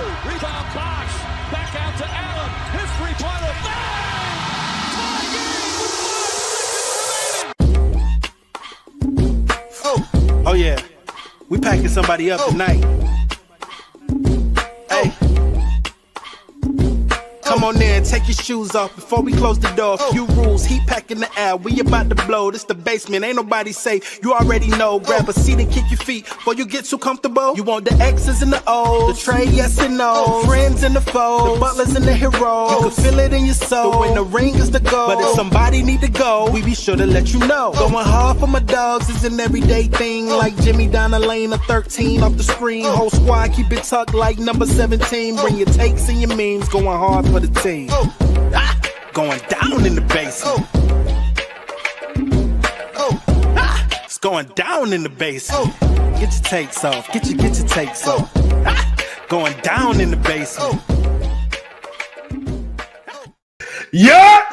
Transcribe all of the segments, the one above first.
Rebound Bosh. Back out to Allen. His three-pointer. Bang! Tie game with 5 seconds remaining. Oh yeah. We packing somebody up tonight. Hey. Come on in, take your shoes off before we close the door. Few rules, heat pack in the air, we about to blow. This the basement, ain't nobody safe, you already know. Grab a seat and kick your feet before you get too comfortable. You want the X's and the O's, the tray, yes and no. Friends and the foes, the butlers and the heroes. You can feel it in your soul, when the ring is the goal. But if somebody need to go, we be sure to let you know. Going hard for my dogs is an everyday thing. Like Jimmy down the lane of 13 off the screen. Whole squad keep it tucked like number 17. Bring your takes and your memes, going hard for the team. Going down in the basement. It's going down in the basement. Get your takes off. Get your takes off. Going down in the basement. Yeah.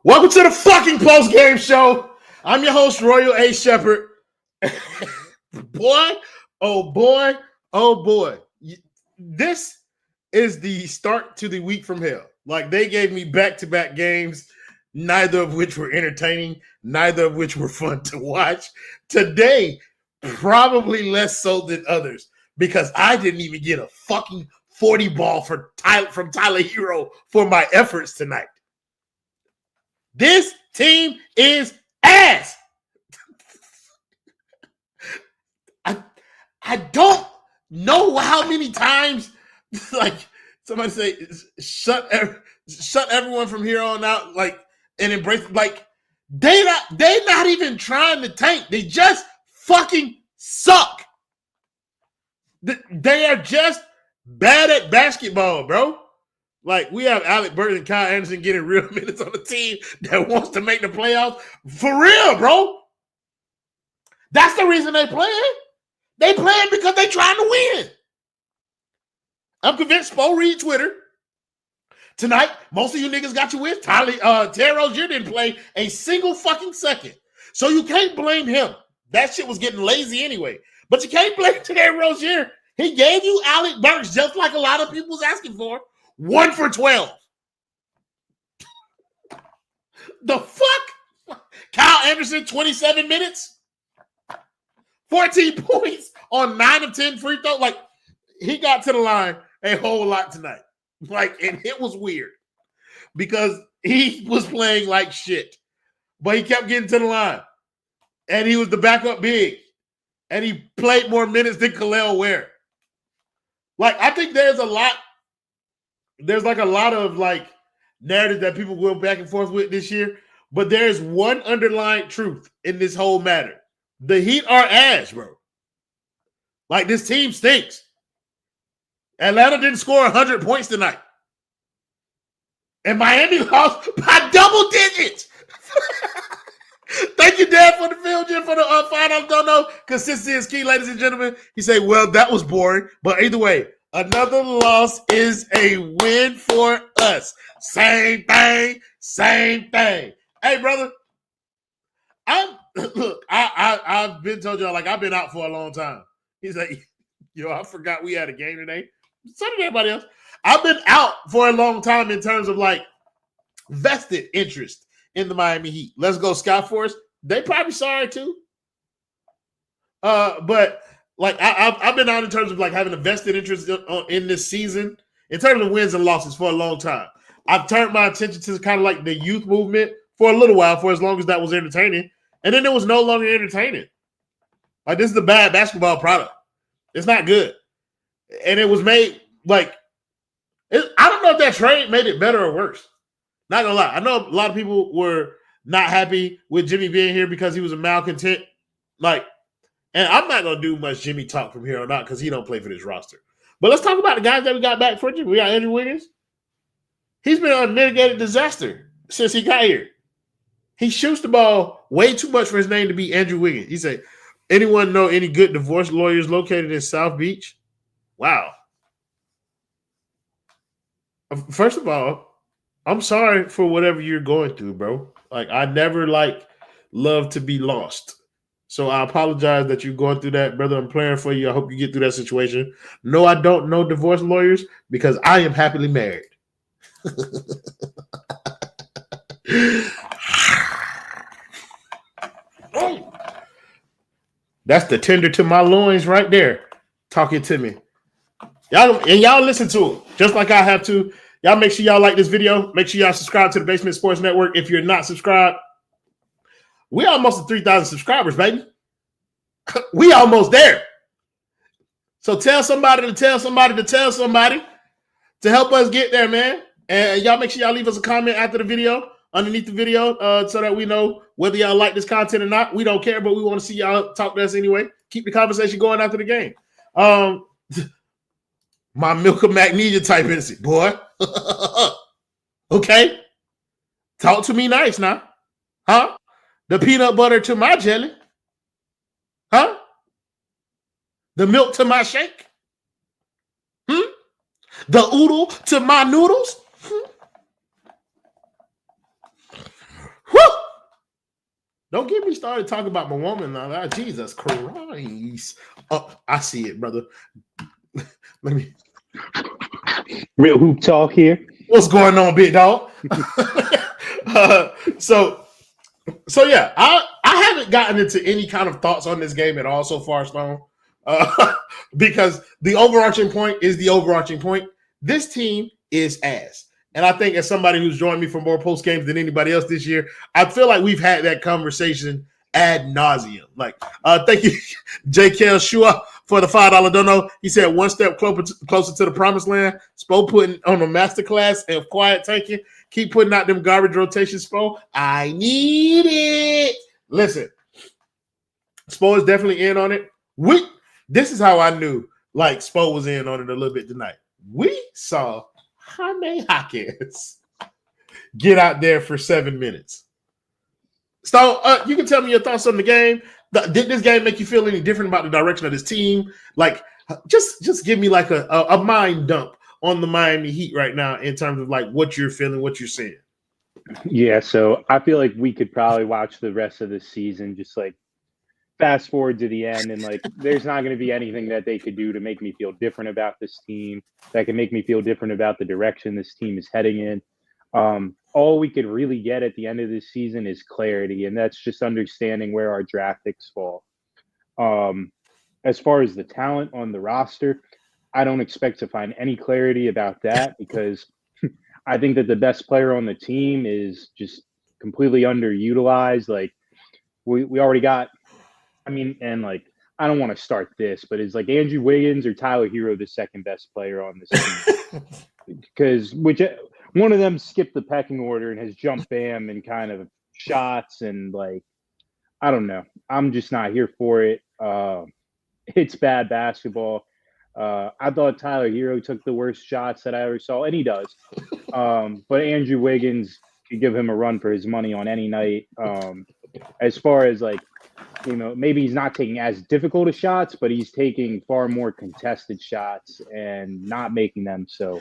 Welcome to the fucking post-game show. I'm your host, Royal A. Shepherd. Boy, oh boy, oh boy. This is the start to the week from hell. Like, they gave me back-to-back games, neither of which were entertaining, neither of which were fun to watch. Today, probably less so than others, because I didn't even get a fucking 40 ball from Tyler Herro for my efforts tonight. This team is ass. I don't know how many times like somebody say shut everyone from here on out, like, and embrace, like, they not even trying to tank. They just fucking suck. They are just bad at basketball, bro. Like, we have Alec Burks and Kyle Anderson getting real minutes on the team that wants to make the playoffs. For real, bro. That's the reason they playing. They playing because they trying to win. I'm convinced Spo read Twitter. Tonight, most of you niggas got your wins. Terry Rozier didn't play a single fucking second. So you can't blame him. That shit was getting lazy anyway. But you can't blame Terry Rozier. He gave you Alec Burks just like a lot of people was asking for. 1 for 12. The fuck? Kyle Anderson, 27 minutes. 14 points on 9 of 10 free throws. Like, he got to the line a whole lot tonight. Like, and it was weird because he was playing like shit, but he kept getting to the line, and he was the backup big, and he played more minutes than Kel'el Ware. Like, I think there's like a lot of like narrative that people go back and forth with this year, but there's one underlying truth in this whole matter. The Heat are ass, bro. Like, this team stinks. Atlanta didn't score 100 points tonight. And Miami lost by double digits. Thank you, Dad, for the field, Jim, for the final. Don't know. Consistency is key, ladies and gentlemen. He said, well, that was boring. But either way, another loss is a win for us. Same thing, same thing. Hey, brother, I've been told y'all, like, I've been out for a long time. He's like, yo, I forgot we had a game today. So did everybody else. I've been out for a long time in terms of, like, vested interest in the Miami Heat. Let's go Skyforce. They probably sorry too. But like I've been out in terms of like having a vested interest in this season in terms of wins and losses for a long time. I've turned my attention to kind of like the youth movement for a little while, for as long as that was entertaining, and then it was no longer entertaining. Like, this is a bad basketball product. It's not good, and it was made like I don't know if that trade made it better or worse. Not gonna lie. I know a lot of people were not happy with Jimmy being here because he was a malcontent. Like, and I'm not gonna do much Jimmy talk from here on out because he don't play for this roster. But let's talk about the guys that we got back for Jimmy. We got Andrew Wiggins. He's been a mitigated disaster since he got here. He shoots the ball way too much for his name to be Andrew Wiggins. He said, anyone know any good divorce lawyers located in South Beach? Wow. First of all, I'm sorry for whatever you're going through, bro. Like, I never love to be lost. So I apologize that you're going through that, brother. I'm praying for you. I hope you get through that situation. No, I don't know divorce lawyers because I am happily married. That's the tender to my loins right there. Talking to me. Y'all listen to it just like I have to. Y'all make sure y'all like this video. Make sure y'all subscribe to the Basement Sports Network. If you're not subscribed, we almost at 3,000 subscribers, baby. We almost there. So tell somebody to tell somebody to tell somebody to help us get there, man. And y'all make sure y'all leave us a comment after the video, underneath the video, so that we know whether y'all like this content or not. We don't care, but we want to see y'all talk to us anyway. Keep the conversation going after the game. My milk of magnesia type instinct, boy. Okay. Talk to me nice now. Huh? The peanut butter to my jelly. Huh? The milk to my shake? The oodle to my noodles? Whew! Don't get me started talking about my woman now. Jesus Christ. Oh, I see it, brother. Let me. Real hoop talk here. What's going on, big dog? So yeah, I haven't gotten into any kind of thoughts on this game at all so far, Stone. Because the overarching point is the overarching point. This team is ass. And I think as somebody who's joined me for more post games than anybody else this year, I feel like we've had that conversation ad nauseum. Like, thank you, Jaquez Shua, for the $5 dono. He said one step closer to the promised land. Spo putting on a masterclass of quiet tanking. Keep putting out them garbage rotations, Spo. I need it. Listen, Spo is definitely in on it. This is how I knew like Spo was in on it a little bit tonight. We saw Jaime Jaquez get out there for 7 minutes. So you can tell me your thoughts on the game. Did this game make you feel any different about the direction of this team? Like, just give me like a mind dump on the Miami Heat right now in terms of like what you're feeling, what you're seeing. Yeah, so I feel like we could probably watch the rest of the season, just like fast forward to the end, and like there's not going to be anything that they could do to make me feel different about this team, that can make me feel different about the direction this team is heading in. All we could really get at the end of this season is clarity, and that's just understanding where our draft picks fall. As far as the talent on the roster, I don't expect to find any clarity about that because I think that the best player on the team is just completely underutilized. Like we already got, I mean, and like, I don't want to start this, but is like Andrew Wiggins or Tyler Herro the second best player on this team? Because one of them skipped the pecking order and has jumped Bam and kind of shots and like, I don't know. I'm just not here for it. It's bad basketball. I thought Tyler Herro took the worst shots that I ever saw, and he does. But Andrew Wiggins could give him a run for his money on any night. As far as like, you know, maybe he's not taking as difficult of shots, but he's taking far more contested shots and not making them. So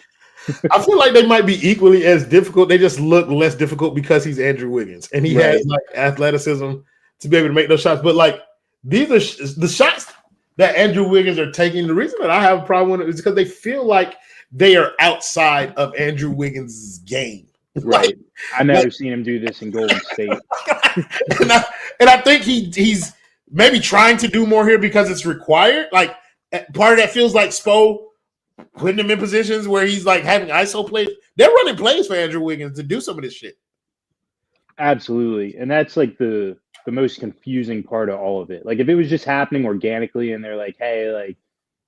I feel like they might be equally as difficult. They just look less difficult because he's Andrew Wiggins and he has like athleticism to be able to make those shots. But like these are the shots that Andrew Wiggins are taking. The reason that I have a problem with it is because they feel like they are outside of Andrew Wiggins' game. Right. I never seen him do this in Golden State. and I think he's maybe trying to do more here because it's required. Like part of that feels like Spo putting him in positions where he's like having ISO plays. They're running plays for Andrew Wiggins to do some of this shit. Absolutely. And that's like the most confusing part of all of it. Like if it was just happening organically and they're like, hey, like,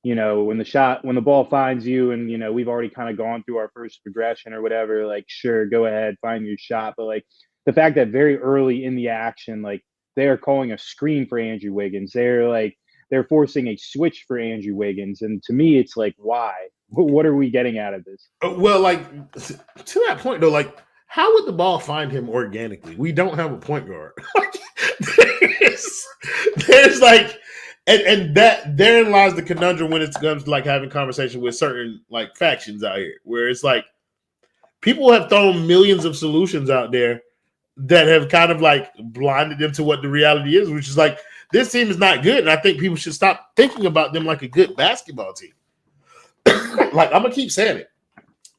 you know, when the ball finds you and, you know, we've already kind of gone through our first progression or whatever, like, sure, go ahead, find your shot. But like the fact that very early in the action, like they are calling a screen for Andrew Wiggins. They're forcing a switch for Andrew Wiggins. And to me, it's like, why? What are we getting out of this? Well, like to that point though, like how would the ball find him organically? We don't have a point guard. there's like, and that therein lies the conundrum when it comes to like having conversation with certain like factions out here, where it's like people have thrown millions of solutions out there that have kind of like blinded them to what the reality is, which is like this team is not good, and I think people should stop thinking about them like a good basketball team. Like, I'm gonna keep saying it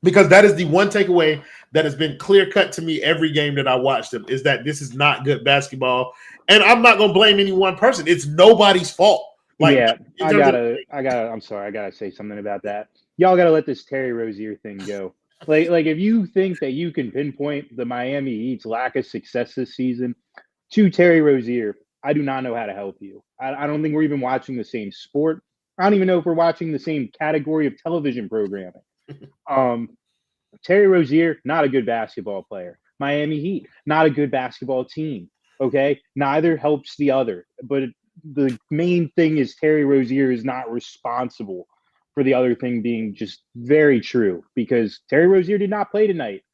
because that is the one takeaway that has been clear cut to me every game that I watched them is that this is not good basketball, and I'm not gonna blame any one person. It's nobody's fault. Like, yeah, I'm sorry, I gotta say something about that. Y'all gotta let this Terry Rozier thing go. Like if you think that you can pinpoint the Miami Heat's lack of success this season to Terry Rozier, I do not know how to help you. I don't think we're even watching the same sport. I don't even know if we're watching the same category of television programming. Terry Rozier, not a good basketball player. Miami Heat, not a good basketball team. Okay, neither helps the other. But the main thing is Terry Rozier is not responsible for the other thing being just very true because Terry Rozier did not play tonight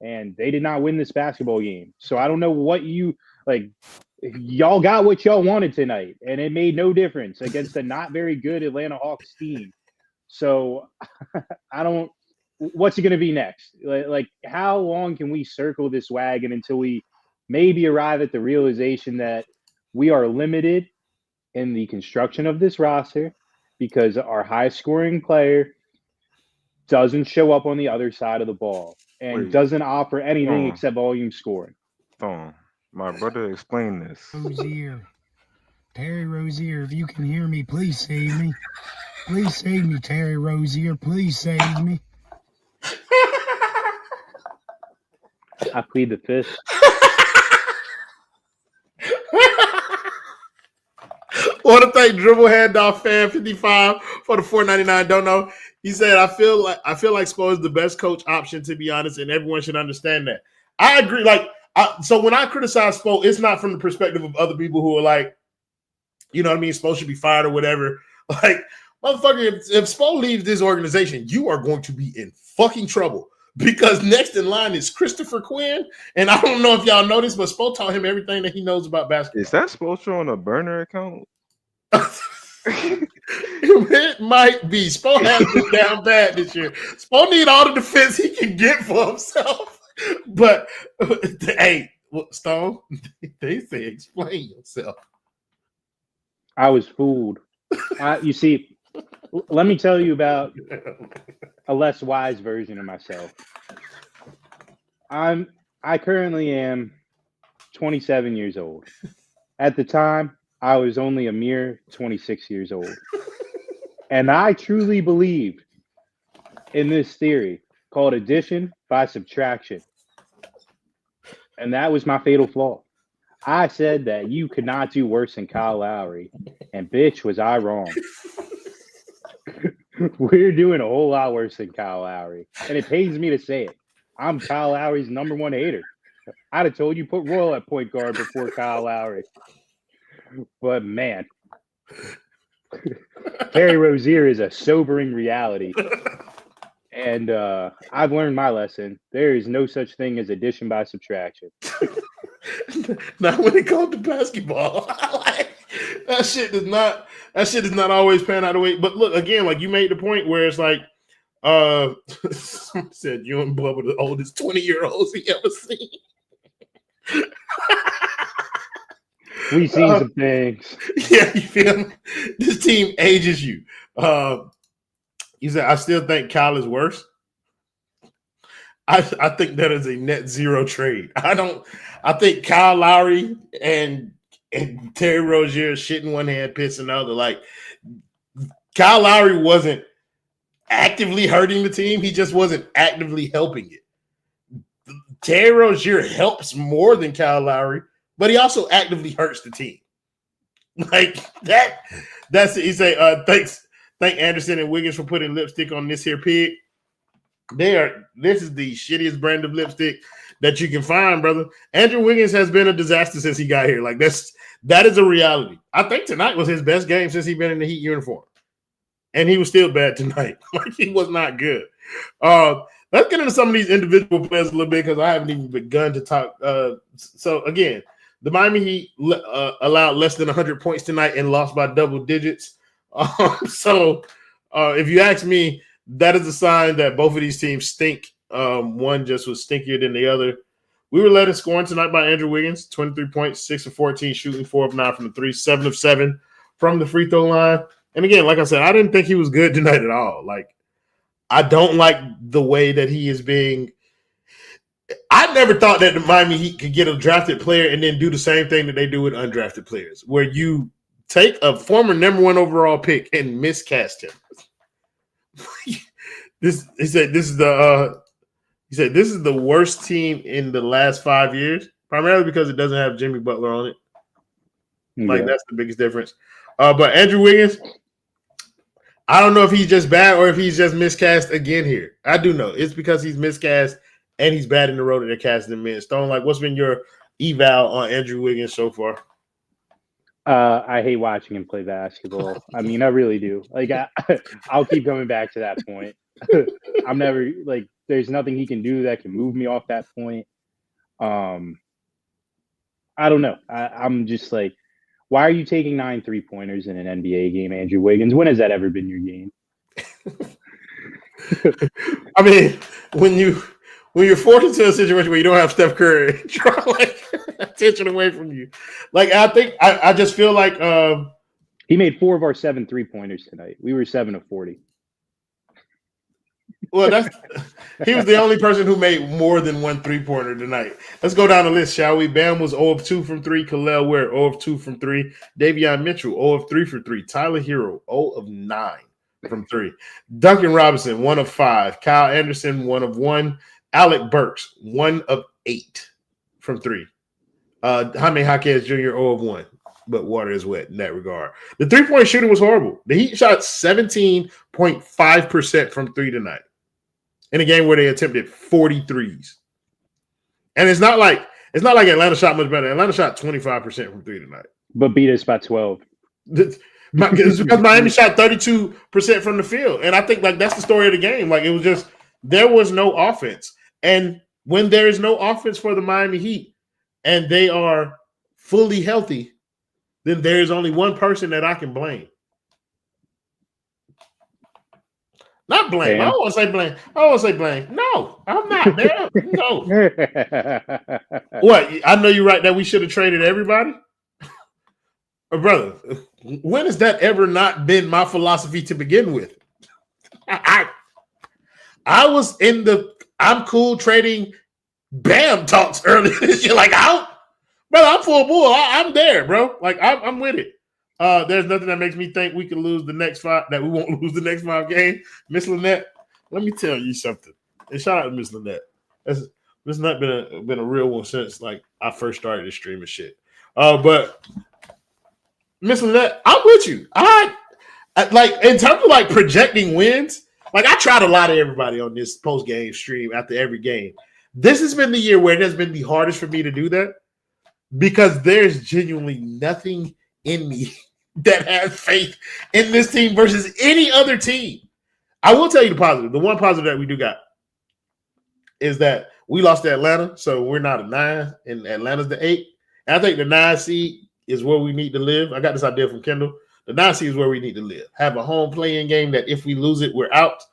and they did not win this basketball game. So I don't know what you like. Y'all got what y'all wanted tonight, and it made no difference against a not very good Atlanta Hawks team. So I don't. What's it going to be next? Like, how long can we circle this wagon until we maybe arrive at the realization that we are limited in the construction of this roster because our high-scoring player doesn't show up on the other side of the ball and doesn't offer anything except volume scoring. My brother explained this. Rozier. Terry Rozier, if you can hear me, please save me. Please save me, Terry Rozier. Please save me. I plead the fifth. Want to thank Dribble Handoff Fan 55 for the $4.99. Don't know. He said, I feel like Spo is the best coach option, to be honest, and everyone should understand that. I agree. So when I criticize Spo, it's not from the perspective of other people who are like, you know what I mean, Spo should be fired or whatever. Like, motherfucker, if Spo leaves this organization, you are going to be in fucking trouble. Because next in line is Christopher Quinn. And I don't know if y'all know this, but Spo taught him everything that he knows about basketball. Is that Spo on a burner account? It might be. Spo has been down bad this year. Spo need all the defense he can get for himself. But, hey, Stone, they say explain yourself. I was fooled. You see, let me tell you about a less wise version of myself. I currently am 27 years old. At the time, I was only a mere 26 years old. And I truly believed in this theory called addition by subtraction. And that was my fatal flaw. I said that you could not do worse than Kyle Lowry. And bitch, was I wrong. We're doing a whole lot worse than Kyle Lowry. And it pains me to say it. I'm Kyle Lowry's number one hater. I'd have told you put Royal at point guard before Kyle Lowry. But man, Terry Rozier is a sobering reality. And I've learned my lesson. There is no such thing as addition by subtraction. Not when it comes to basketball. That shit does not always pan out the way. But look, again, like you made the point where it's like said you and Bubba the oldest 20-year-olds he ever seen. We've seen some things. Yeah, you feel me? This team ages you. You said I still think Kyle is worse. I think that is a net zero trade. I think Kyle Lowry and Terry Rozier shit in one hand, piss in the other. Like Kyle Lowry wasn't actively hurting the team. He just wasn't actively helping it. Terry Rozier helps more than Kyle Lowry, but he also actively hurts the team. Like that. That's it. He say, thank Anderson and Wiggins for putting lipstick on this here pig. This is the shittiest brand of lipstick that you can find, brother. Andrew Wiggins has been a disaster since he got here. Like that is a reality. I think tonight was his best game since he's been in the Heat uniform. And he was still bad tonight. Like he was not good. Let's get into some of these individual players a little bit because I haven't even begun to talk. So again, the Miami Heat allowed less than 100 points tonight and lost by double digits. So if you ask me, that is a sign that both of these teams stink. One just was stinkier than the other. We were led in scoring tonight by Andrew Wiggins, 23 points, 6 of 14, shooting 4 of 9 from the 3, 7 of 7 from the free throw line. And again, like I said, I didn't think he was good tonight at all. Like, I don't like the way that he is being. I never thought that the Miami Heat could get a drafted player and then do the same thing that they do with undrafted players, where you take a former number 1 overall pick and miscast him. He said this is the worst team in the last 5 years, primarily because it doesn't have Jimmy Butler on it. Like, that's the biggest difference. But Andrew Wiggins, I don't know if he's just bad or if he's just miscast again here. I do know it's because he's miscast and he's bad in the road that they're casting him in. Stone, like, what's been your eval on Andrew Wiggins so far? I hate watching him play basketball. I mean, I really do. Like, I'll keep coming back to that point. I'm never like, there's nothing he can do that can move me off that point. I don't know. I'm just like, why are you taking 9 3-pointers in an NBA game, Andrew Wiggins? When has that ever been your game? I mean, when you're forced into a situation where you don't have Steph Curry, draw like attention away from you. Like, I think I just feel like he made 4 of our 7 3-pointers tonight. We were 7 of 40. Well, he was the only person who made more than 1 3-pointer tonight. Let's go down the list, shall we? Bam was 0 of 2 from 3. Kalel Ware 0 of 2 from 3. Davion Mitchell 0 of 3 for 3. Tyler Herro 0 of 9 from 3. Duncan Robinson 1 of 5. Kyle Anderson 1 of 1. Alec Burks 1 of 8 from 3. Jaime Jaquez Jr. 0 of 1. But water is wet in that regard. The 3-point shooting was horrible. The Heat shot 17.5% from 3 tonight, in a game where they attempted 43s. And it's not like Atlanta shot much better. Atlanta shot 25% from 3 tonight. But beat us by 12. It's because Miami shot 32% from the field. And I think, like, that's the story of the game. Like, it was just, there was no offense. And when there is no offense for the Miami Heat and they are fully healthy, then there is only one person that I can blame. Not blame. Damn. I don't want to say blame. No, I'm not there. No. What? I know you're right that we should have traded everybody. Brother, when has that ever not been my philosophy to begin with? I was in the I'm cool trading Bam talks earlier this year. Like, brother, I'm full bull. I'm there, bro. Like, I'm with it. There's nothing that makes me think we can lose the next 5, that we won't lose the next 5 games. Miss Lynette, let me tell you something. And shout out to Miss Lynette. This not been a real one since, like, I first started this streaming shit. But Miss Lynette, I'm with you. I like, in terms of like projecting wins, like, I try to lie to everybody on this post-game stream after every game. This has been the year where it has been the hardest for me to do that, because there's genuinely nothing in me that has faith in this team versus any other team. I will tell you the positive. The one positive that we do got is that we lost to Atlanta, so we're not a 9, and Atlanta's the 8. And I think the 9 seed is where we need to live. I got this idea from Kendall. The 9 seed is where we need to live. Have a home playing game that if we lose it, we're out.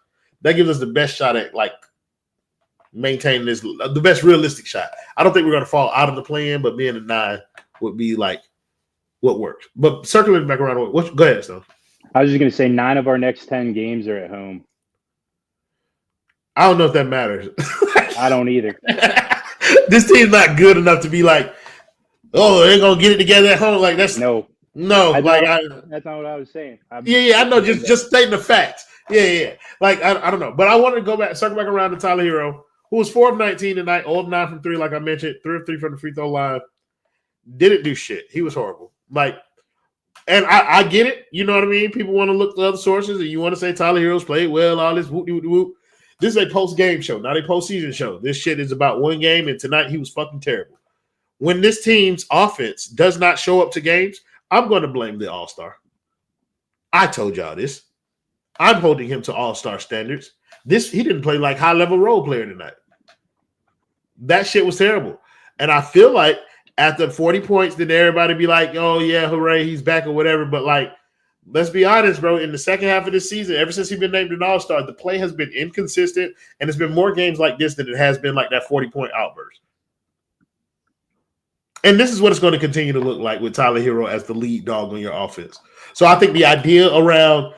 That gives us the best shot at, like, maintaining this, the best realistic shot. I don't think we're going to fall out of the play-in, but being a 9 would be, like, what works. But circling back around, go ahead, Stone. I was just going to say 9 of our next 10 games are at home. I don't know if that matters. I don't either. This team's not good enough to be like, oh, they're going to get it together at home. Like, that's no. Like, that's not what I was saying. I know. Just stating the facts. Yeah. Like, I don't know. But I wanted to circle back around to Tyler Herro, who was 4 of 19 tonight, 0 of 9 from 3, like I mentioned, 3 of 3 from the free throw line. Didn't do shit. He was horrible. Like, and I get it. You know what I mean? People want to look to other sources, and you want to say Tyler Herro's played well, all this whoop. This is a post-game show, not a postseason show. This shit is about one game, and tonight he was fucking terrible. When this team's offense does not show up to games, I'm going to blame the All-Star. I told y'all this. I'm holding him to All-Star standards. He didn't play like high-level role player tonight. That shit was terrible. And I feel like after 40 points, then everybody be like, oh, yeah, hooray, he's back or whatever. But, like, let's be honest, bro. In the second half of this season, ever since he's been named an All-Star, the play has been inconsistent, and it's been more games like this than it has been like that 40-point outburst. And this is what it's going to continue to look like with Tyler Herro as the lead dog on your offense. So I think the idea around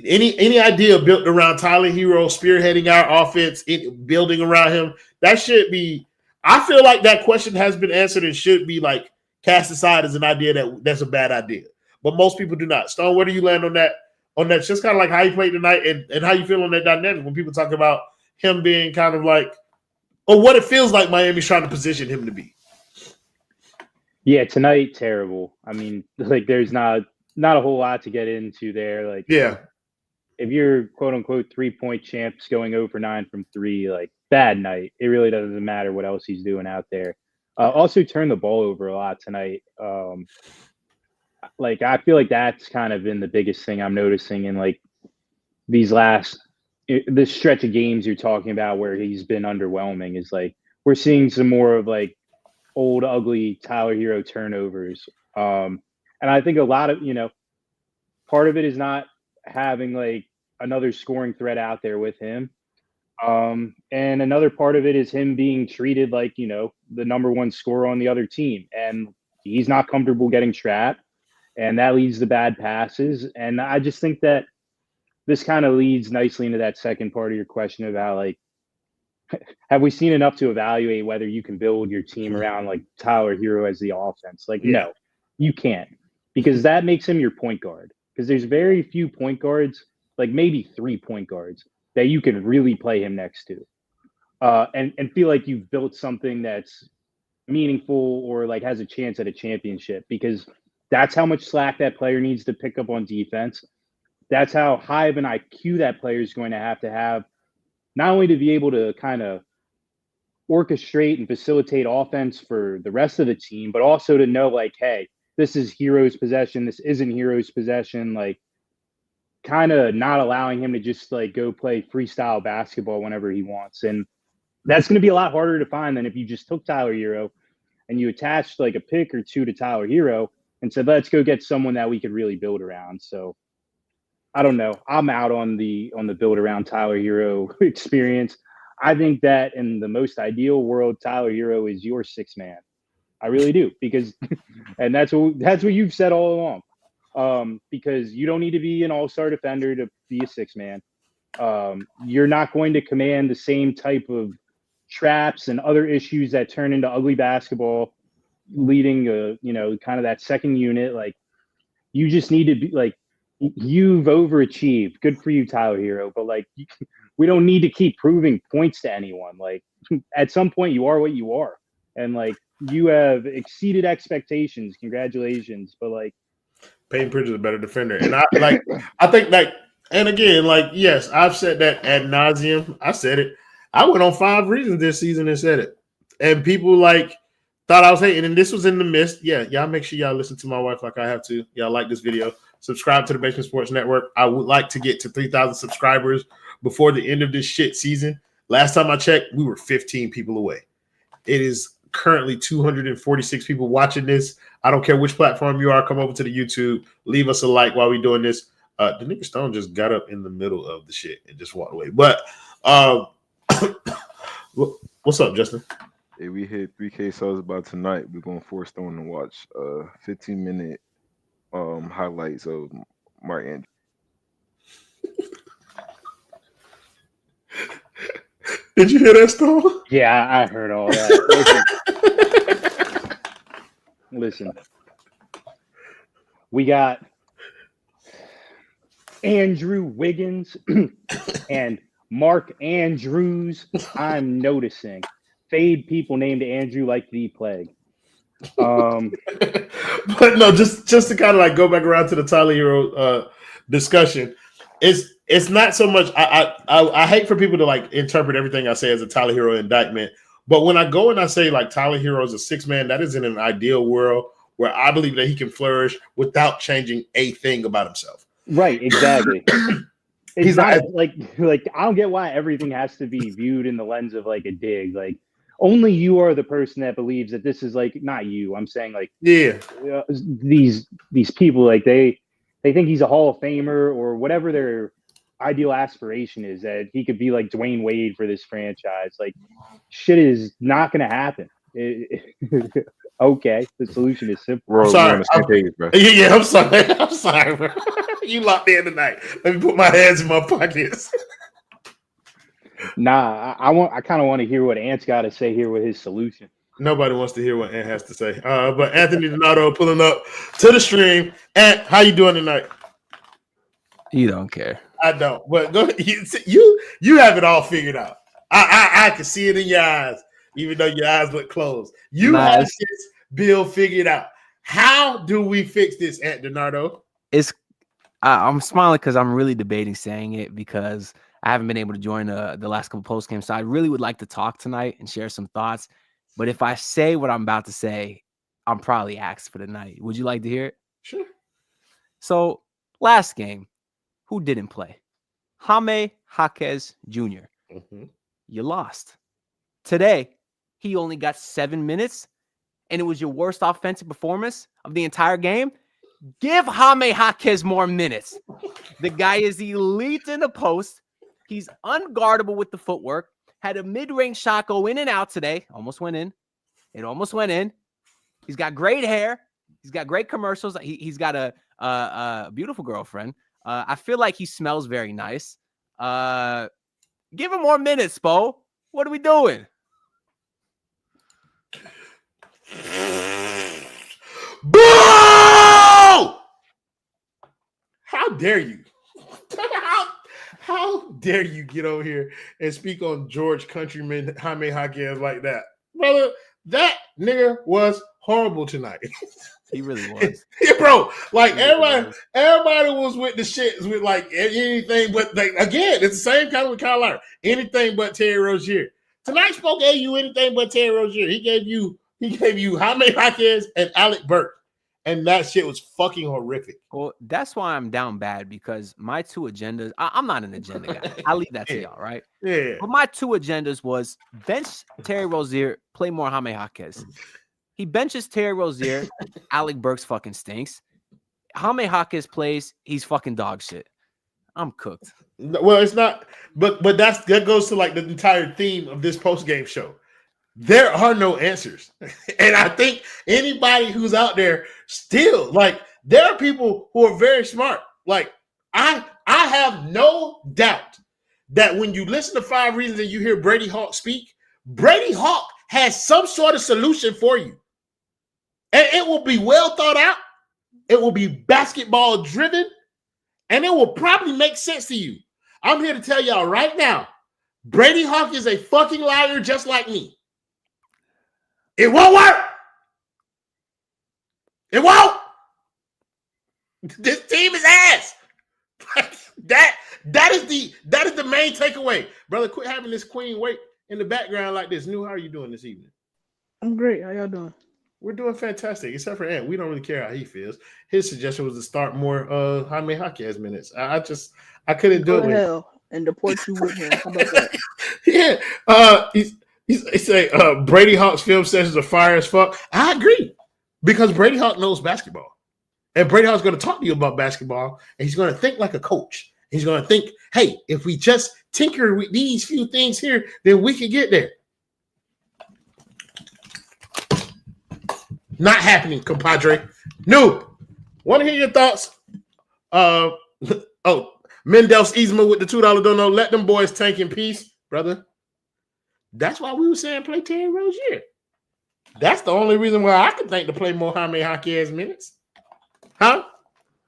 any idea built around Tyler Herro spearheading our offense, building around him, that should be. I feel like that question has been answered and should be like cast aside as an idea that's a bad idea. But most people do not. Stone, where do you land on that? On that, just kind of like how you played tonight and how you feel on that dynamic when people talk about him being kind of like, or what it feels like Miami's trying to position him to be. Yeah, tonight, terrible. I mean, like, there's not a whole lot to get into there. Like, yeah, if you're quote unquote 3-point champs going 0 for 9 from 3, like, bad night. It really doesn't matter what else he's doing out there. Also, turned the ball over a lot tonight. Like, I feel like that's kind of been the biggest thing I'm noticing in like this stretch of games you're talking about where he's been underwhelming. Is like we're seeing some more of like old, ugly Tyler Herro turnovers. And I think a lot of, part of it is not having like another scoring threat out there with him. And another part of it is him being treated like, the number one scorer on the other team. And he's not comfortable getting trapped. And that leads to bad passes. And I just think that this kind of leads nicely into that second part of your question about like, have we seen enough to evaluate whether you can build your team around like Tyler Herro as the offense? Like, no, you can't, because that makes him your point guard. Because there's very few point guards, like maybe 3 point guards that you can really play him next to, and feel like you've built something that's meaningful or like has a chance at a championship. Because that's how much slack that player needs to pick up on defense. That's how high of an IQ that player is going to have, not only to be able to kind of orchestrate and facilitate offense for the rest of the team, but also to know like, hey, this is Herro's possession. This isn't Herro's possession. Like, kind of not allowing him to just like go play freestyle basketball whenever he wants. And that's going to be a lot harder to find than if you just took Tyler Herro and you attached like a pick or two to Tyler Herro and said, let's go get someone that we could really build around. So I don't know. I'm out on the build around Tyler Herro experience. I think that in the most ideal world, Tyler Herro is your 6th man. I really do, because, and that's what you've said all along. Because you don't need to be an all-star defender to be a 6th man. You're not going to command the same type of traps and other issues that turn into ugly basketball, leading kind of that second unit. Like, you just need to be like, you've overachieved. Good for you, Tyler Herro. But like, we don't need to keep proving points to anyone. Like, at some point, you are what you are, and like, you have exceeded expectations. Congratulations. But like, Peyton Pritchard is a better defender, and I think like, and again, like, yes, I've said that ad nauseum. I said it. I went on 5 reasons this season and said it, and people like thought I was hating, and this was in the midst. Yeah, y'all make sure y'all listen to my wife like I have to. Y'all like this video. Subscribe to the Basement Sports Network. I would like to get to 3,000 subscribers before the end of this shit season. Last time I checked, we were 15 people away. It is currently 246 people watching this. I don't care which platform you are. Come over to the YouTube. Leave us a like while we're doing this. The nigga Stone just got up in the middle of the shit and just walked away. But what's up, Justin? Hey, we hit 3K subs by tonight. We're going to force Stone to watch 15-minute highlights of Mark Andrews. Did you hear that, Stone? yeah, I heard all that. Listen, we got Andrew Wiggins and Mark Andrews. I'm noticing. Fade people named Andrew like the plague. But no, just to kind of like go back around to the Tyler Herro discussion, it's not so much. I hate for people to like interpret everything I say as a Tyler Herro indictment. But when I go and I say like Tyler Herro is a 6th man, that is in an ideal world where I believe that he can flourish without changing a thing about himself. Right, exactly. It's He's not not- like I don't get why everything has to be viewed in the lens of like a dig. Like, only you are the person that believes that this is like, not you. I'm saying like, Yeah, these people, like they think he's a Hall of Famer or whatever their ideal aspiration is, that he could be like Dwayne Wade for this franchise. Like, shit is not going to happen. Okay, the solution is simple. Bro, Sorry, we're on the same page, bro. Yeah, I'm sorry. I'm sorry, bro. You locked in tonight. Let me put my hands in my pockets. Nah, I kind of want to hear what Ant's got to say here with his solution. Nobody wants to hear what Ant has to say. But Anthony Donato pulling up to the stream. Ant, how you doing tonight? You don't care. I don't. But go ahead. You have it all figured out. I can see it in your eyes, even though your eyes look closed. You have this bill figured out. How do we fix this, Ant Donato? I'm smiling because I'm really debating saying it because I haven't been able to join the last couple post games. So I really would like to talk tonight and share some thoughts. But if I say what I'm about to say, I'm probably axed for the night. Would you like to hear it? Sure. So last game, who didn't play? Jaime Jaquez Jr. Mm-hmm. You lost. Today, he only got 7 minutes, and it was your worst offensive performance of the entire game. Give Jaime Jaquez more minutes. The guy is elite in the post. He's unguardable with the footwork. Had a mid-range shot go in and out today. Almost went in. It almost went in. He's got great hair. He's got great commercials. He's got a beautiful girlfriend. I feel like he smells very nice. Give him more minutes, Spo. What are we doing? Boo! How dare you? How dare you get over here and speak on George Countryman Jaime Jaquez like that? Brother, that nigga was horrible tonight. He really was. Yeah, bro. Like everybody was with the shits with like anything but again, it's the same kind with Kyle Lowry. Anything but Terry Rozier. Tonight Spoke gave you anything but Terry Rozier. He gave you Jaime Jaquez and Alec Burks. And that shit was fucking horrific. Well, that's why I'm down bad because my two agendas, I'm not an agenda guy. I'll leave that to y'all, right? Yeah. But my two agendas was bench Terry Rozier, play more Jaime Jaquez. He benches Terry Rozier. Alec Burks fucking stinks. Jaime Jaquez plays. He's fucking dog shit. I'm cooked. Well, it's not, but that goes to like the entire theme of this post-game show. There are no answers. And I think anybody who's out there still, like, there are people who are very smart. Like, I have no doubt that when you listen to 5 Reasons and you hear Brady Hawk speak, Brady Hawk has some sort of solution for you. And it will be well thought out. It will be basketball driven. And it will probably make sense to you. I'm here to tell y'all right now, Brady Hawk is a fucking liar just like me. It won't work. It won't. This team is ass. That is the main takeaway. Brother, quit having this queen wait in the background like this. New, how are you doing this evening? I'm great. How y'all doing? We're doing fantastic, except for Ant. We don't really care how he feels. His suggestion was to start more Jaime Jaquez minutes. I couldn't do it. Hell and deport you with him. How about that? Yeah. He say Brady Hawk's film sessions are fire as fuck. I agree because Brady Hawk knows basketball, and Brady Hawk's going to talk to you about basketball, and he's going to think like a coach. He's going to think, hey, if we just tinker with these few things here, then we can get there. Not happening, compadre. No. Want to hear your thoughts? Mendel's Isma with the $2 dono. Let them boys tank in peace, brother. That's why we were saying play Terry Rozier. That's the only reason why I could think to play more Jaime Jaquez minutes. Huh?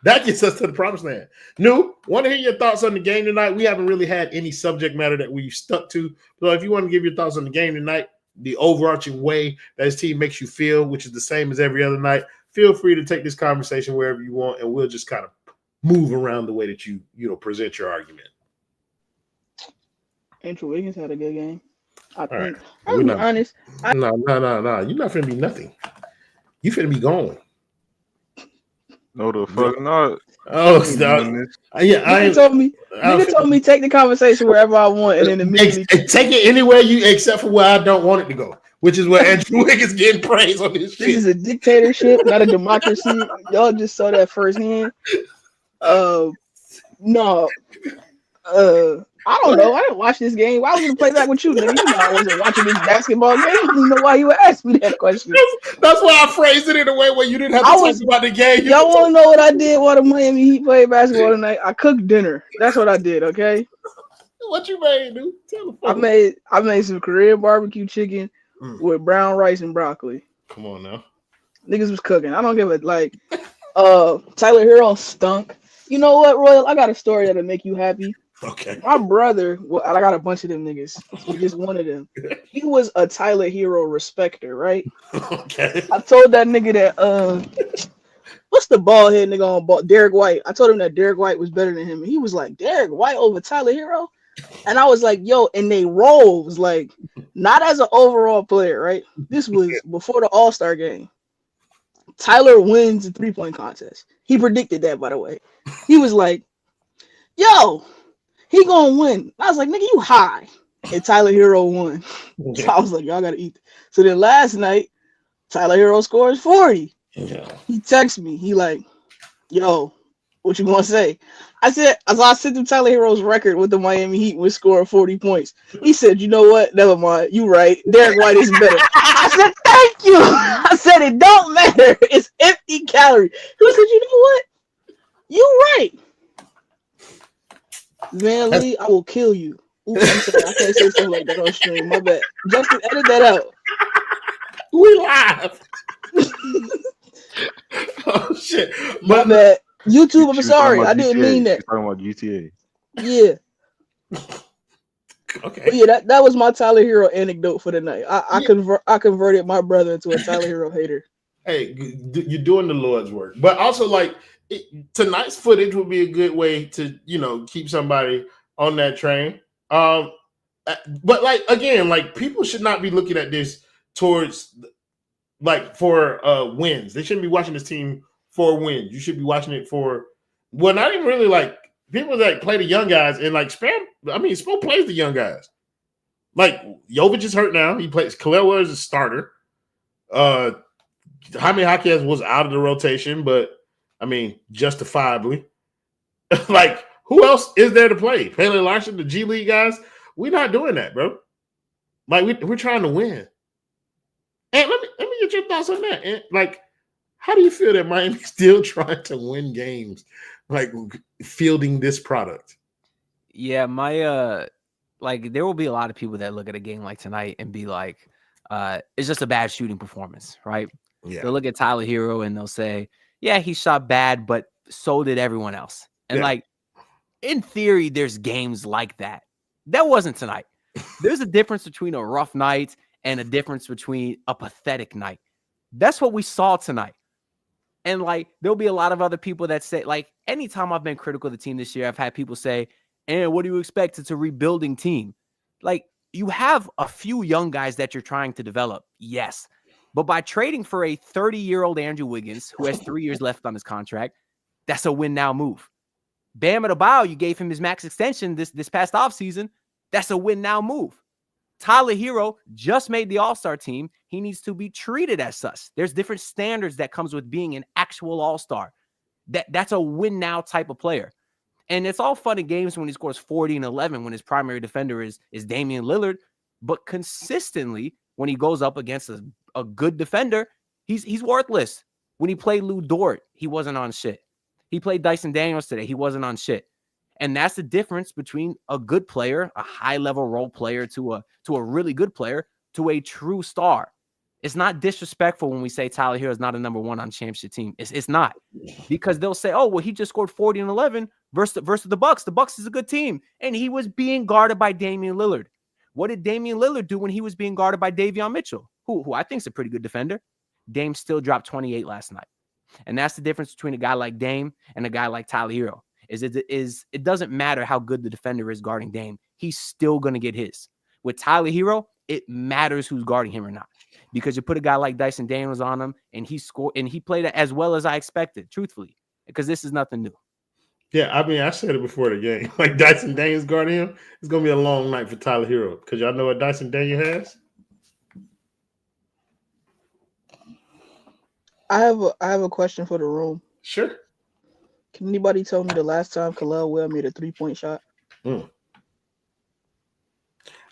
That gets us to the promised land. No, want to hear your thoughts on the game tonight? We haven't really had any subject matter that we've stuck to. So if you want to give your thoughts on the game tonight, the overarching way that his team makes you feel, which is the same as every other night, feel free to take this conversation wherever you want, and we'll just kind of move around the way that you present your argument. Andrew Wiggins had a good game. I think. Right. I'll be honest. No. You're not finna be nothing. You finna be gone. No, the fuck not. Oh, no. Nigga told me take the conversation wherever I want, and then immediately take it anywhere except for where I don't want it to go, which is where Andrew Wiggins getting praise on this shit. This is a dictatorship, not a democracy. Y'all just saw that firsthand. No, I don't know. I didn't watch this game. Why was I gonna play back with you, nigga? You know I wasn't watching this basketball game. I don't even know why you would ask me that question. That's why I phrased it in a way where you didn't have to talk about the game. Y'all want to know what I did while the Miami Heat played basketball tonight? I cooked dinner. That's what I did. Okay. What you made, dude? Tell the folks. I made some Korean barbecue chicken with brown rice and broccoli. Come on now. Niggas was cooking. I don't give a like. Tyler Herro stunk. You know what, Royal? I got a story that'll make you happy. Okay. My brother, well, I got a bunch of them niggas. Just one of them. He was a Tyler Herro respecter, right? Okay. I told that nigga that what's the bald head nigga on ball? Derek White. I told him that Derek White was better than him, and he was like, Derek White over Tyler Herro? And I was like, yo, and they roles like not as an overall player, right? This was before the All-Star game. Tyler wins the 3-point contest. He predicted that, by the way. He was like, yo, he gonna win. I was like, nigga, you high. And Tyler Herro won. So I was like, y'all gotta eat. So then last night, Tyler Herro scores 40. Yeah. He texts me. He like, yo, what you gonna say? I said, as I sent him Tyler Herro's record with the Miami Heat was scoring 40 points. He said, you know what? Never mind. You right. Derek White is better. I said, thank you. I said, it don't matter. It's empty calorie. He said, you know what? You right. Man, Lee, I will kill you. Oops, I'm sorry. I can't say something like that on stream. My bad. Justin, edit that out. We live. Oh shit. My bad. YouTube, I'm sorry. I didn't mean that. Talking about GTA. Yeah. Okay. But yeah, that was my Tyler Herro anecdote for the night. I converted my brother into a Tyler Herro hater. Hey, you're doing the Lord's work, but also like tonight's footage would be a good way to keep somebody on that train. But like again, like people should not be looking at this towards like for wins. They shouldn't be watching this team for wins. You should be watching it for not even really like people that play the young guys and like Spo plays the young guys. Like Jovic is hurt now. He plays Khalil as a starter. Jaime Jaquez was out of the rotation, but I mean, justifiably. Like, who else is there to play? Pele Larson, the G League guys? We're not doing that, bro. Like, we're trying to win. And let me get your thoughts on that. And like, how do you feel that Miami's still trying to win games, like fielding this product? Yeah, like there will be a lot of people that look at a game like tonight and be like, it's just a bad shooting performance, right? Yeah. They'll look at Tyler Herro and they'll say, yeah, he shot bad, but so did everyone else. And like, in theory, there's games like that. That wasn't tonight. There's a difference between a rough night and a difference between a pathetic night. That's what we saw tonight. And like, there'll be a lot of other people that say, like, anytime I've been critical of the team this year, I've had people say, and what do you expect? It's a rebuilding team. Like, you have a few young guys that you're trying to develop. Yes. But by trading for a 30-year-old Andrew Wiggins, who has 3 years left on his contract, that's a win-now move. Bam Adebayo, you gave him his max extension this past offseason. That's a win-now move. Tyler Herro just made the All-Star team. He needs to be treated as such. There's different standards that comes with being an actual All-Star. That's a win-now type of player. And it's all fun and games when he scores 40 and 11 when his primary defender is Damian Lillard. But consistently, when he goes up against a good defender, he's worthless. When he played Lou Dort, he wasn't on shit. He played Dyson Daniels today. He wasn't on shit. And that's the difference between a good player, a high-level role player, to a really good player, to a true star. It's not disrespectful when we say Tyler Herro is not a number one on championship team. It's not. Because they'll say, oh, well, he just scored 40 and 11 versus the Bucks. The Bucks is a good team. And he was being guarded by Damian Lillard. What did Damian Lillard do when he was being guarded by Davion Mitchell, who I think is a pretty good defender? Dame still dropped 28 last night. And that's the difference between a guy like Dame and a guy like Tyler Herro. It doesn't matter how good the defender is guarding Dame. He's still going to get his. With Tyler Herro, it matters who's guarding him or not. Because you put a guy like Dyson Daniels on him, and he scored, and he played as well as I expected, truthfully, because this is nothing new. Yeah, I mean, I said it before the game. Like Dyson Daniels guarding him, it's going to be a long night for Tyler Herro. Because y'all know what Dyson Daniels has? I have a question for the room. Sure. Can anybody tell me the last time Khalil Well made a 3-point shot?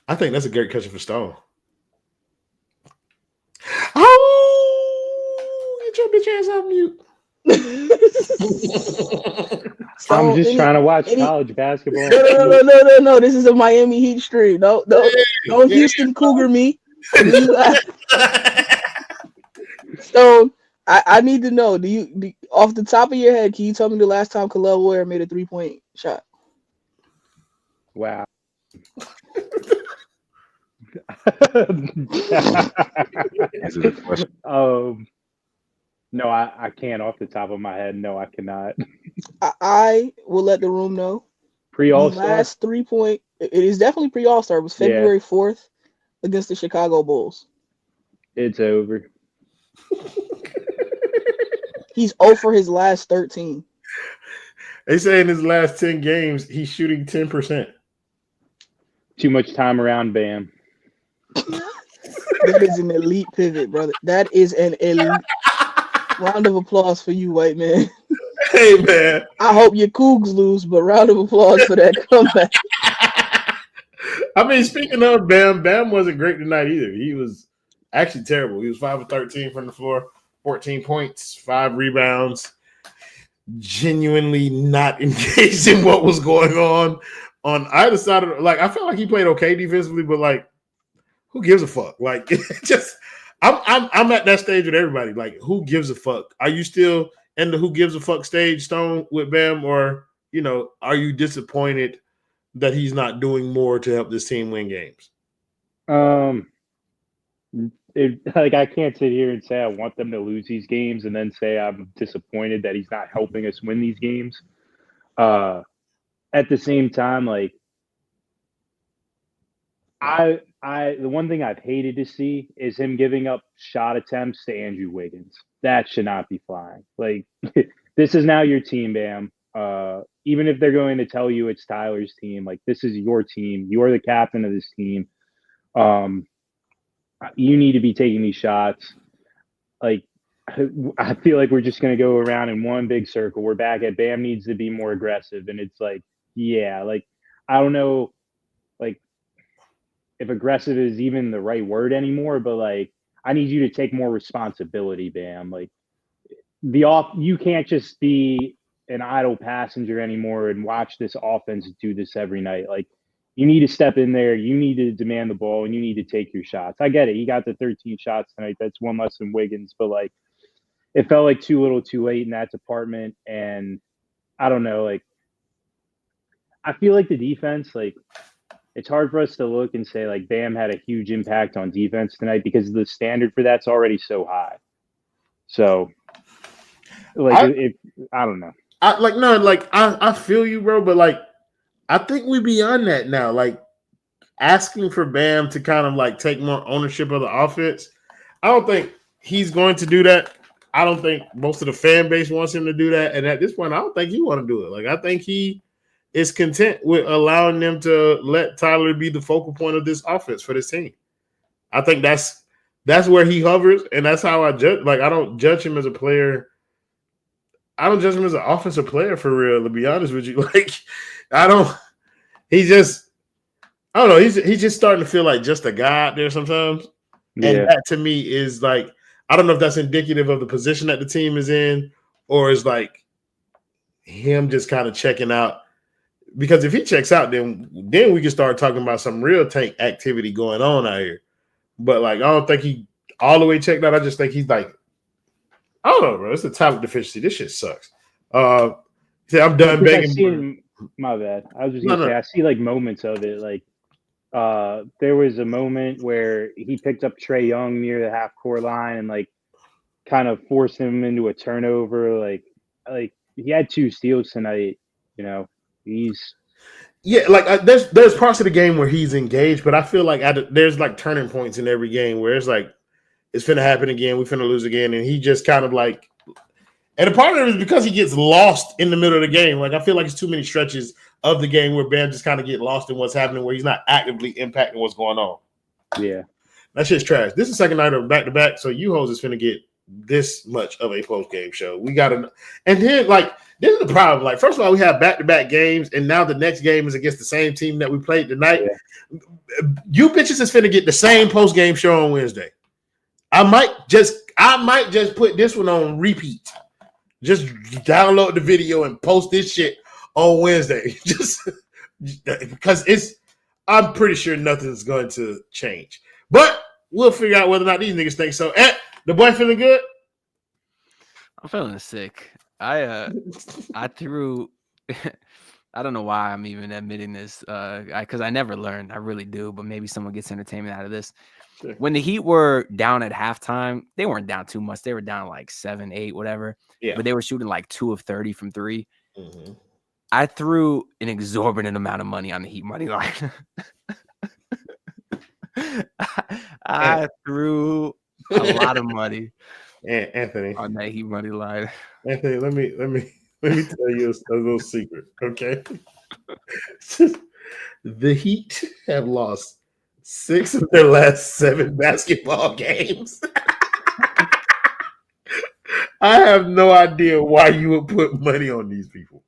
I think that's a great question for Stone. Oh, get your bitch ass off mute. So I'm just trying to watch college basketball. No. This is a Miami Heat stream. No, Houston Cougar me. So I need to know. Do you off the top of your head? Can you tell me the last time Kalel Warrior made a 3-point shot? Wow. No, I can't off the top of my head. No, I cannot. I will let the room know. Pre-All-Star? Last 3-point. It is definitely pre-All-Star. It was February 4th against the Chicago Bulls. It's over. He's 0 for his last 13. They say in his last 10 games, he's shooting 10%. Too much time around Bam. That is an elite pivot, brother. That is an elite. Round of applause for you, white man. Hey, man. I hope your Cougs lose, but round of applause for that comeback. I mean, speaking of Bam wasn't great tonight either. He was actually terrible. He was 5 of 13 from the floor, 14 points, 5 rebounds. Genuinely not engaged in what was going on either side of I felt like he played okay defensively, but who gives a fuck? I'm at that stage with everybody. Who gives a fuck? Are you still in the who gives a fuck stage, Stone, with Bam, or are you disappointed that he's not doing more to help this team win games? I can't sit here and say I want them to lose these games and then say I'm disappointed that he's not helping us win these games. At the same time, the one thing I've hated to see is him giving up shot attempts to Andrew Wiggins. That should not be flying. This is now your team, Bam. Even if they're going to tell you it's Tyler's team, this is your team. You are the captain of this team. You need to be taking these shots. I feel like we're just going to go around in one big circle. We're back at Bam needs to be more aggressive. And it's I don't know, if aggressive is even the right word anymore, but I need you to take more responsibility, Bam. You can't just be an idle passenger anymore and watch this offense do this every night. You need to step in there. You need to demand the ball, and you need to take your shots. I get it. He got the 13 shots tonight. That's one less than Wiggins, but it felt like too little, too late in that department. And I don't know. I feel like the defense, it's hard for us to look and say Bam had a huge impact on defense tonight because the standard for that's already so high. So, I don't know. I feel you, bro, but I think we beyond that now. Asking for Bam to kind of take more ownership of the offense. I don't think he's going to do that. I don't think most of the fan base wants him to do that. And at this point, I don't think he want to do it. I think he is content with allowing them to let Tyler be the focal point of this offense for this team. I think that's where he hovers, and that's how I judge. I don't judge him as a player. I don't judge him as an offensive player for real, to be honest with you. I don't know. He's just starting to feel like just a guy out there sometimes. Yeah. And that to me is I don't know if that's indicative of the position that the team is in, or is him just kind of checking out. Because if he checks out, then we can start talking about some real tank activity going on out here. But I don't think he all the way checked out. I just think he's I don't know, bro. It's a talent deficiency. This shit sucks. I'm done begging. My bad. I was just gonna say I see moments of it. There was a moment where he picked up Trae Young near the half court line and kind of forced him into a turnover. He had 2 steals tonight. There's parts of the game where he's engaged, but I feel there's turning points in every game where it's it's finna happen again, we finna lose again, and he just kind of and a part of it is because he gets lost in the middle of the game. I feel like it's too many stretches of the game where Bam just kind of get lost in what's happening, where he's not actively impacting what's going on. Yeah, that shit's trash. This is the second night of back-to-back, so you hoes is finna get this much of a post-game show. We got to, and then like this is the problem. Like, first of all, we have back-to-back games, and now the next game is against the same team that we played tonight. Yeah. You bitches is finna get the same post-game show on Wednesday. I might just put this one on repeat. Just download the video and post this shit on Wednesday. Just because I'm pretty sure nothing's going to change. But we'll figure out whether or not these niggas think so. The boy feeling good? I'm feeling sick. I threw I don't know why I'm even admitting this because I never learned. I really do, but maybe someone gets entertainment out of this. Sure. When the Heat were down at halftime, they weren't down too much. They were down like 7, 8, whatever. Yeah. But they were shooting like 2 of 30 from 3. Mm-hmm. I threw an exorbitant amount of money on the Heat money line. I threw a lot of money, Anthony, on that Heat money line. Anthony, let me tell you a little secret, okay? The Heat have lost 6 of their last 7 basketball games. I have no idea why you would put money on these people.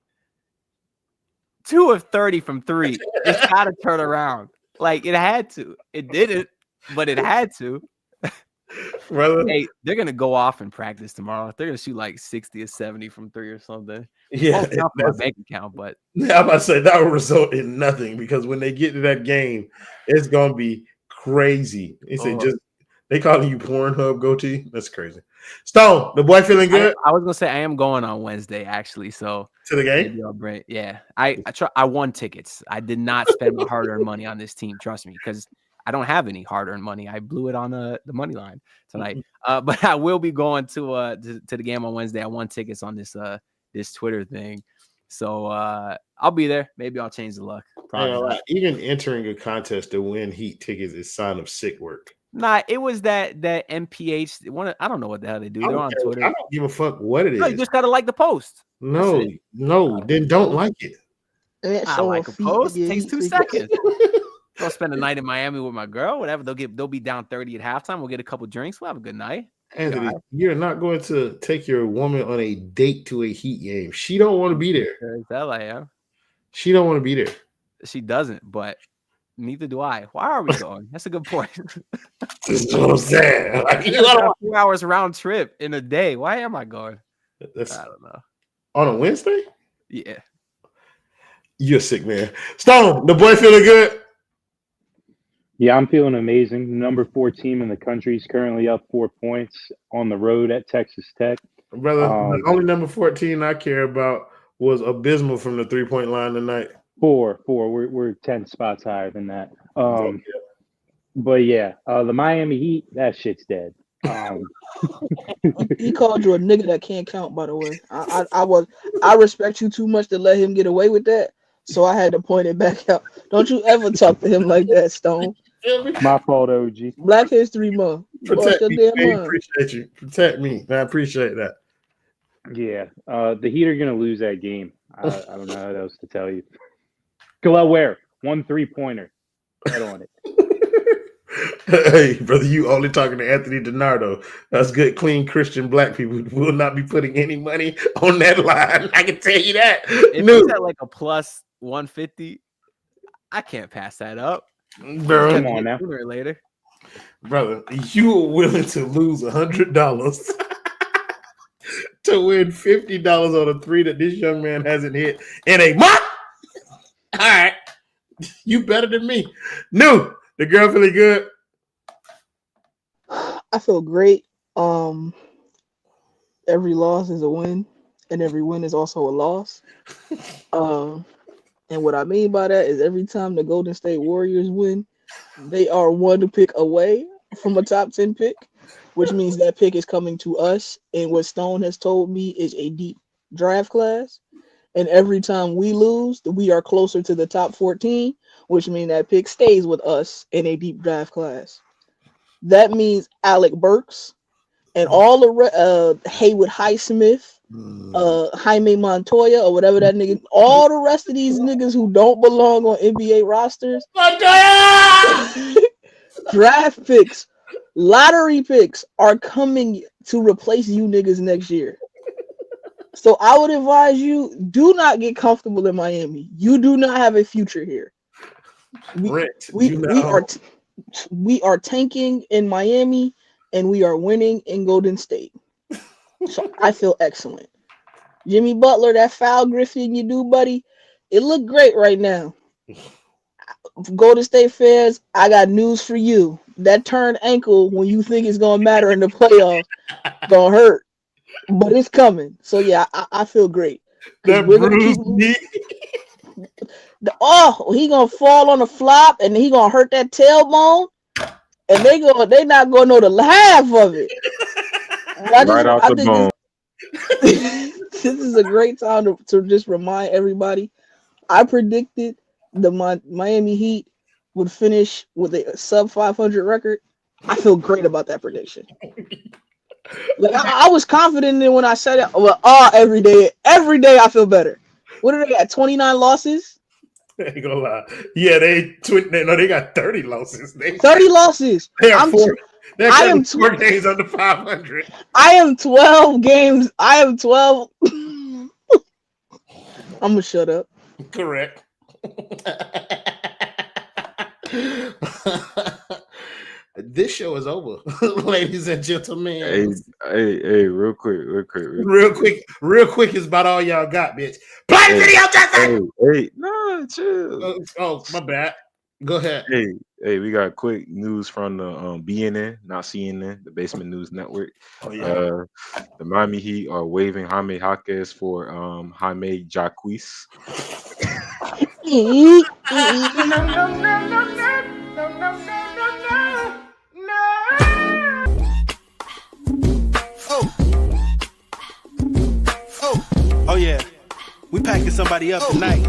2 of 30 from 3. It's got to turn around. Like, it had to. It didn't, but it had to. Brother. Hey, they're going to go off in practice tomorrow. They're going to shoot like 60 or 70 from 3 or something. Yeah. Not my bank account, but. Yeah, I'm about to say that will result in nothing because when they get to that game, it's going to be crazy. They calling you Pornhub goatee? That's crazy. Stone, the boy feeling good? I was going to say I am going on Wednesday, actually. So. To the game? Yeah. I won tickets. I did not spend my hard-earned money on this team. Trust me, because I don't have any hard-earned money. I blew it on the money line tonight. But I will be going to the game on Wednesday. I won tickets on this Twitter thing. So I'll be there. Maybe I'll change the luck. Probably even entering a contest to win Heat tickets is sign of sick work. Nah, it was that MPH one. I don't know what the hell they do. They're on Twitter. I don't give a fuck what it is. No, you just gotta like the post. No, then don't like it. I like a post. It takes 2 seconds. I'll spend a night in Miami with my girl. Whatever. They'll be down 30 at halftime. We'll get a couple drinks. We'll have a good night. Anthony, you're not going to take your woman on a date to a Heat game. She don't want to be there. Hell I am. She don't want to be there. She doesn't, but neither do I. Why are we going? That's a good point. That's what I'm saying. Like, 4 hours round trip in a day. Why am I going? I don't know. On a Wednesday? Yeah. You're sick, man. Stone, the boy feeling good? Yeah, I'm feeling amazing. Number 4 team in the country is currently up 4 points on the road at Texas Tech. Brother, the only number 14 I care about was abysmal from the 3-point line tonight. 4. We're 10 spots higher than that. But yeah, the Miami Heat, that shit's dead. He called you a nigga that can't count, by the way. I respect you too much to let him get away with that, so I had to point it back out. Don't you ever talk to him like that, Stone. My fault, OG. Black History Month. Protect me. I appreciate you. Protect me. I appreciate that. Yeah, the Heat are going to lose that game. I don't know what else to tell you. Go where? 1 3-pointer. Head on it. Hey, brother, you only talking to Anthony DiNardo. That's good, clean Christian black people will not be putting any money on that line. I can tell you that. If it's at like a plus 150, I can't pass that up. Bro, come on now. Sooner or later. Brother, you were willing to lose $100 to win $50 on a 3 that this young man hasn't hit in a month? All right. You better than me. No. The girl feeling good? I feel great. Every loss is a win, and every win is also a loss. And what I mean by that is every time the Golden State Warriors win, they are 1 pick away from a top 10 pick, which means that pick is coming to us. And what Stone has told me is a deep draft class. And every time we lose, we are closer to the top 14, which means that pick stays with us in a deep draft class. That means Alec Burks and all the Haywood Highsmith, Jaime Montoya, or whatever that nigga, all the rest of these niggas who don't belong on NBA rosters, draft picks Lottery picks are coming to replace you niggas next year. So I would advise you, do not get comfortable in Miami. You do not have a future here. We are tanking in Miami, and we are winning in Golden State. So I feel excellent. Jimmy Butler, that foul Griffin you do, buddy, it looked great right now. Golden State fans, I got news for you. That turned ankle, when you think it's gonna matter in the playoffs, gonna hurt. But it's coming. So yeah, I feel great. That bruised knee. He gonna fall on the flop and he gonna hurt that tailbone, and they not gonna know the half of it. I think this is a great time to just remind everybody. I predicted the Miami Heat would finish with a sub 500 record. I feel great about that prediction. Like I was confident in it when I said it. Well, every day I feel better. What are they at? 29 losses? I ain't gonna lie. Yeah, they got 30 losses. 30 losses. They are I am 4 games under 500. I am 12 games. I am 12. I'm gonna shut up. Correct. This show is over, ladies and gentlemen. Hey, real quick. Real quick is about all y'all got, bitch. Play the video, Justin. Hey, no, chill. Oh, my bad. Go ahead. Hey, we got quick news from the BNN, not CNN, the Basement News Network. Oh yeah. The Miami Heat are waiving Jaime Jaquez for Jaime Jaquez. Oh yeah, we packing somebody up tonight.